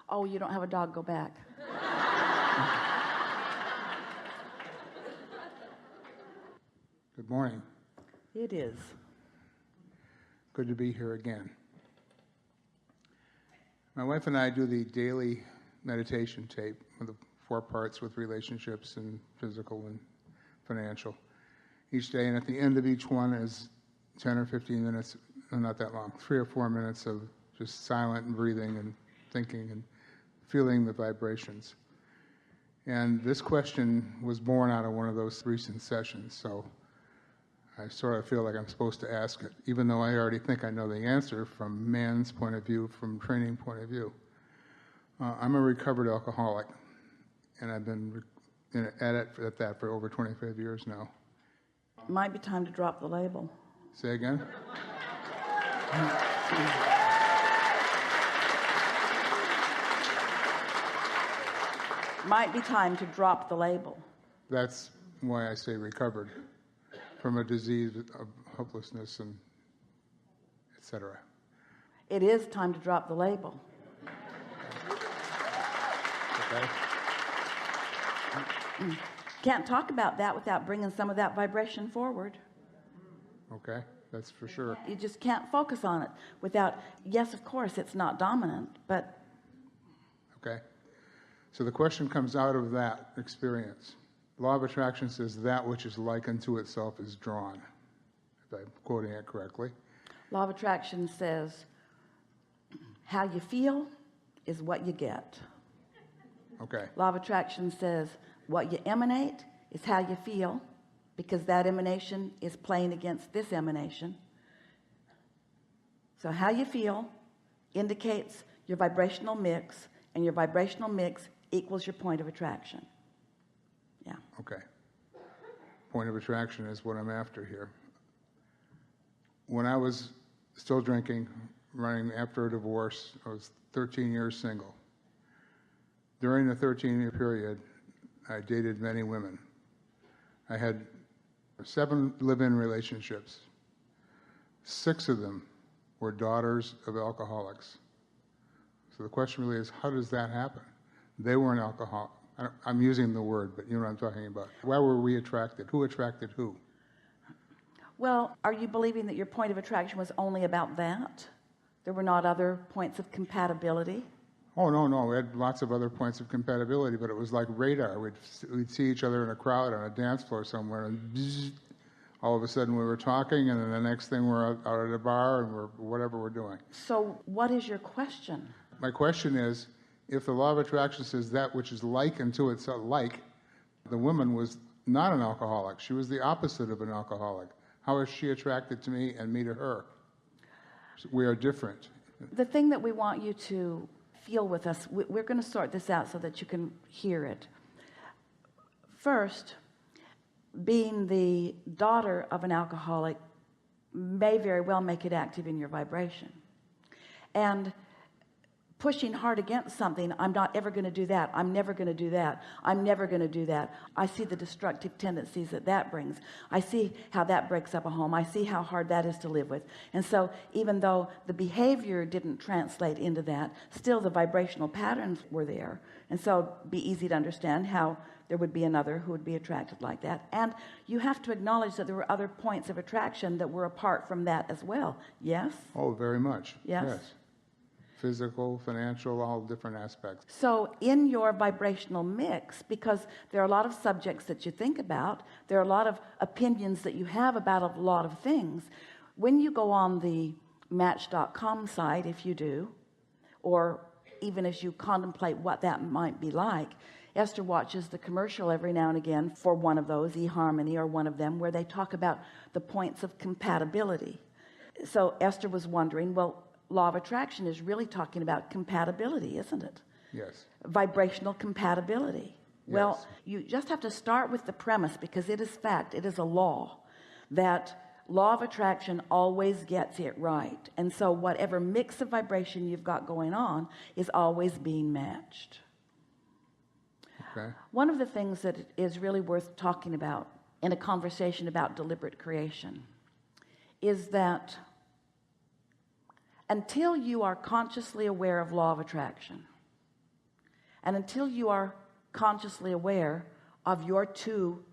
Oh, you don't have a dog, go back. Good morning. It is. Good to be here again. My wife and I do the daily meditation tape with the 4 parts with relationships and physical and financial each day, and at the end of each one is 10 or 15 minutes, not that long, 3 or 4 minutes of just silent and breathing and thinking and feeling the vibrations. And this question was born out of one of those recent sessions, so I sort of feel like I'm supposed to ask it, even though I already think I know the answer from man's point of view, from training point of view. I'm a recovered alcoholic, and I've been at that for over 25 years now. Might be time to drop the label. Say again? Might be time to drop the label. That's why I say recovered from a disease of hopelessness and etc. It is time to drop the label. Okay. Can't talk about that without bringing some of that vibration forward. Okay, that's for sure. You just can't focus on it without, yes, of course, it's not dominant, but... Okay. So the question comes out of that experience. Law of attraction says that which is like unto itself is drawn, if I'm quoting it correctly. Law of attraction says how you feel is what you get. Okay. Law of attraction says what you emanate is how you feel, because that emanation is playing against this emanation. So how you feel indicates your vibrational mix, and your vibrational mix equals your point of attraction. Yeah. Okay. Point of attraction is what I'm after here. When I was still drinking, running after a divorce, I was 13 years single. During the 13-year period, I dated many women. I had 7 live-in relationships. 6 of them were daughters of alcoholics. So the question really is, how does that happen? They weren't alcoholic. I'm using the word, but you know what I'm talking about. Why were we attracted? Who attracted who? Well, are you believing that your point of attraction was only about that? There were not other points of compatibility? Oh, no. We had lots of other points of compatibility, but it was like radar. We'd see each other in a crowd on a dance floor somewhere, and bzzz, all of a sudden we were talking, and then the next thing we're out at a bar, and we're whatever we're doing. So what is your question? My question is, if the law of attraction says that which is like unto itself, like, the woman was not an alcoholic. She was the opposite of an alcoholic. How is she attracted to me and me to her? We are different. The thing that we want you to feel with us, we're going to sort this out so that you can hear it. First, being the daughter of an alcoholic may very well make it active in your vibration. And pushing hard against something, I'm not ever going to do that, I'm never going to do that, I'm never going to do that. I see the destructive tendencies that brings. I see how that breaks up a home. I see how hard that is to live with. And so even though the behavior didn't translate into that, still the vibrational patterns were there. And so it'd be easy to understand how there would be another who would be attracted like that. And you have to acknowledge that there were other points of attraction that were apart from that as well. Yes? Oh, very much. Yes. Physical, financial, all different aspects. So in your vibrational mix, because there are a lot of subjects that you think about, there are a lot of opinions that you have about a lot of things. When you go on the Match.com site, if you do, or even as you contemplate what that might be like, Esther watches the commercial every now and again for one of those, eHarmony or one of them, where they talk about the points of compatibility. So Esther was wondering, well, law of attraction is really talking about compatibility, isn't it? Yes. Vibrational compatibility. Yes. Well, you just have to start with the premise, because it is fact, it is a law, that law of attraction always gets it right. And so whatever mix of vibration you've got going on is always being matched. Okay. One of the things that is really worth talking about in a conversation about deliberate creation is that until you are consciously aware of law of attraction, And until you are consciously aware of your 2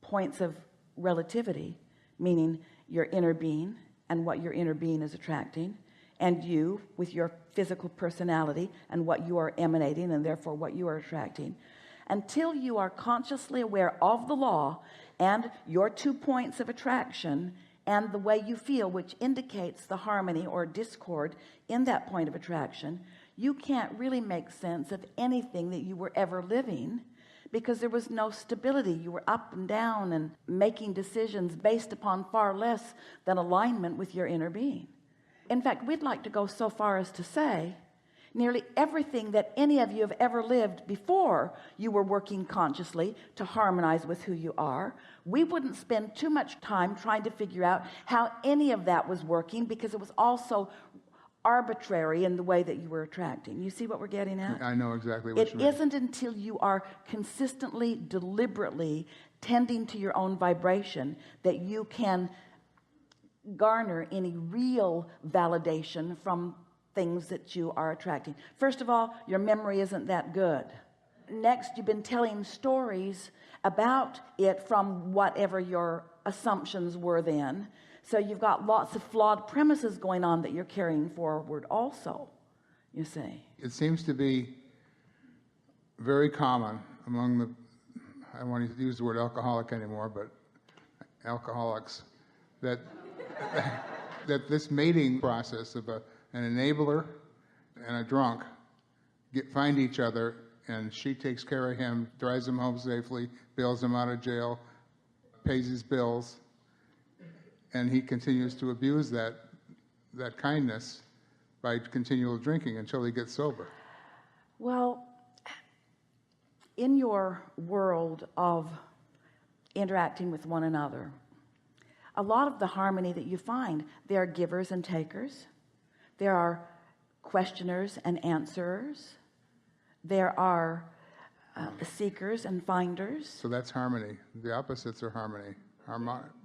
points of relativity, meaning your inner being and what your inner being is attracting, and you with your physical personality and what you are emanating, and therefore what you are attracting, until you are consciously aware of the law and your 2 points of attraction and the way you feel, which indicates the harmony or discord in that point of attraction, you can't really make sense of anything that you were ever living, because there was no stability. You were up and down and making decisions based upon far less than alignment with your inner being. In fact, we'd like to go so far as to say nearly everything that any of you have ever lived before you were working consciously to harmonize with who you are, we wouldn't spend too much time trying to figure out how any of that was working, because it was also arbitrary in the way that you were attracting. You see what we're getting at? I know exactly what you mean. It isn't until you are consistently, deliberately tending to your own vibration that you can garner any real validation from things that you are attracting. First of all, your memory isn't that good. Next, you've been telling stories about it from whatever your assumptions were then. So you've got lots of flawed premises going on that you're carrying forward also, you see. It seems to be very common among the, I don't want to use the word alcoholic anymore, but alcoholics, that that this mating process of an enabler and a drunk find each other, and she takes care of him, drives him home safely, bails him out of jail, pays his bills, and he continues to abuse that kindness by continual drinking until he gets sober. Well, in your world of interacting with one another, a lot of the harmony that you find, there are givers and takers, there are questioners and answerers, there are seekers and finders. So that's harmony. The opposites are harmony.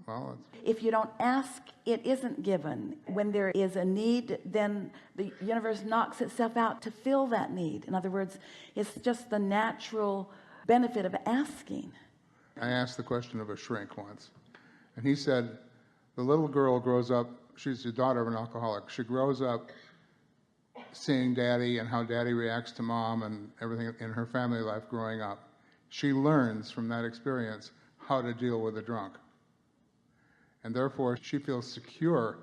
Well, if you don't ask, it isn't given. When there is a need, then the universe knocks itself out to fill that need. In other words, it's just the natural benefit of asking. I asked the question of a shrink once, and he said, the little girl grows up, she's the daughter of an alcoholic, she grows up seeing daddy and how daddy reacts to mom and everything in her family life growing up. She learns from that experience how to deal with a drunk. And therefore, she feels secure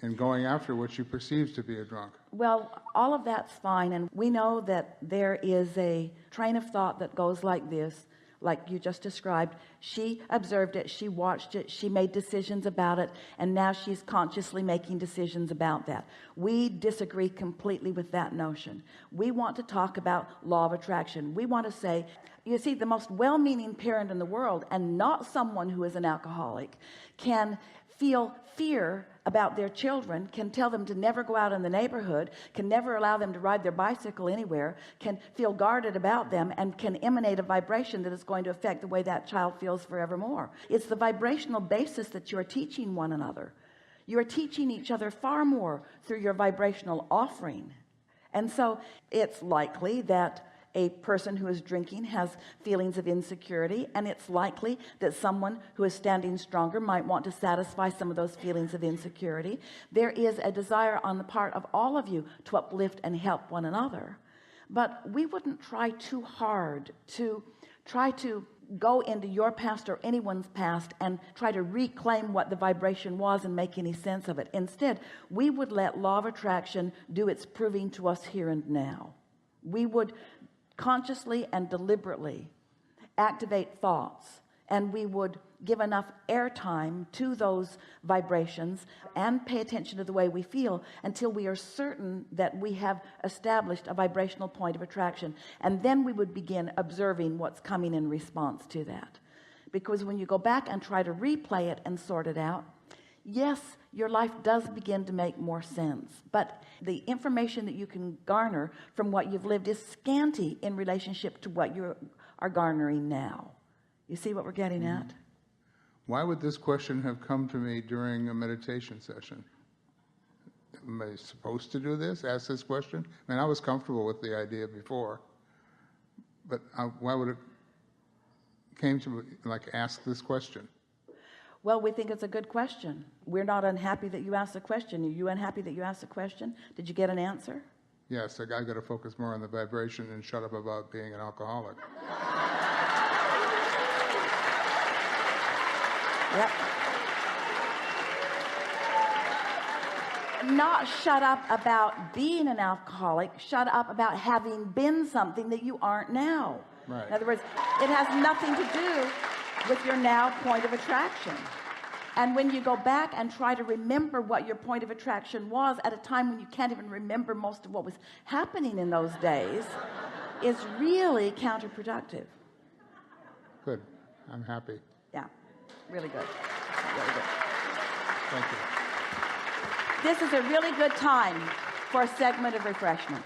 in going after what she perceives to be a drunk. Well, all of that's fine, and we know that there is a train of thought that goes like this, like you just described. She observed it, she watched it, she made decisions about it, and now she's consciously making decisions about that. We disagree completely with that notion. We want to talk about law of attraction. We want to say, you see, the most well-meaning parent in the world, and not someone who is an alcoholic, can feel fear about their children, can tell them to never go out in the neighborhood, can never allow them to ride their bicycle anywhere, can feel guarded about them, and can emanate a vibration that is going to affect the way that child feels forevermore. It's the vibrational basis that you are teaching one another. You are teaching each other far more through your vibrational offering. And so it's likely that a person who is drinking has feelings of insecurity, and it's likely that someone who is standing stronger might want to satisfy some of those feelings of insecurity. There is a desire on the part of all of you to uplift and help one another, but we wouldn't try too hard to try to go into your past or anyone's past and try to reclaim what the vibration was and make any sense of it. Instead, we would let law of attraction do its proving to us here and now. We would consciously and deliberately activate thoughts, and we would give enough airtime to those vibrations and pay attention to the way we feel until we are certain that we have established a vibrational point of attraction, and then we would begin observing what's coming in response to that. Because when you go back and try to replay it and sort it out, yes, your life does begin to make more sense, but the information that you can garner from what you've lived is scanty in relationship to what you are garnering now. You see what we're getting at? Why would this question have come to me during a meditation session? am I supposed to do this? Ask this question? I mean, I was comfortable with the idea before, but why would it came to like ask this question? Well, we think it's a good question. We're not unhappy that you asked the question. Are you unhappy that you asked the question? Did you get an answer? Yes, I got to focus more on the vibration and shut up about being an alcoholic. Yep. Not shut up about being an alcoholic, shut up about having been something that you aren't now. Right. In other words, it has nothing to do with your now point of attraction. And when you go back and try to remember what your point of attraction was at a time when you can't even remember most of what was happening in those days, is really counterproductive. Good. I'm happy. Yeah, really good. Really good. Thank you. This is a really good time for a segment of refreshment.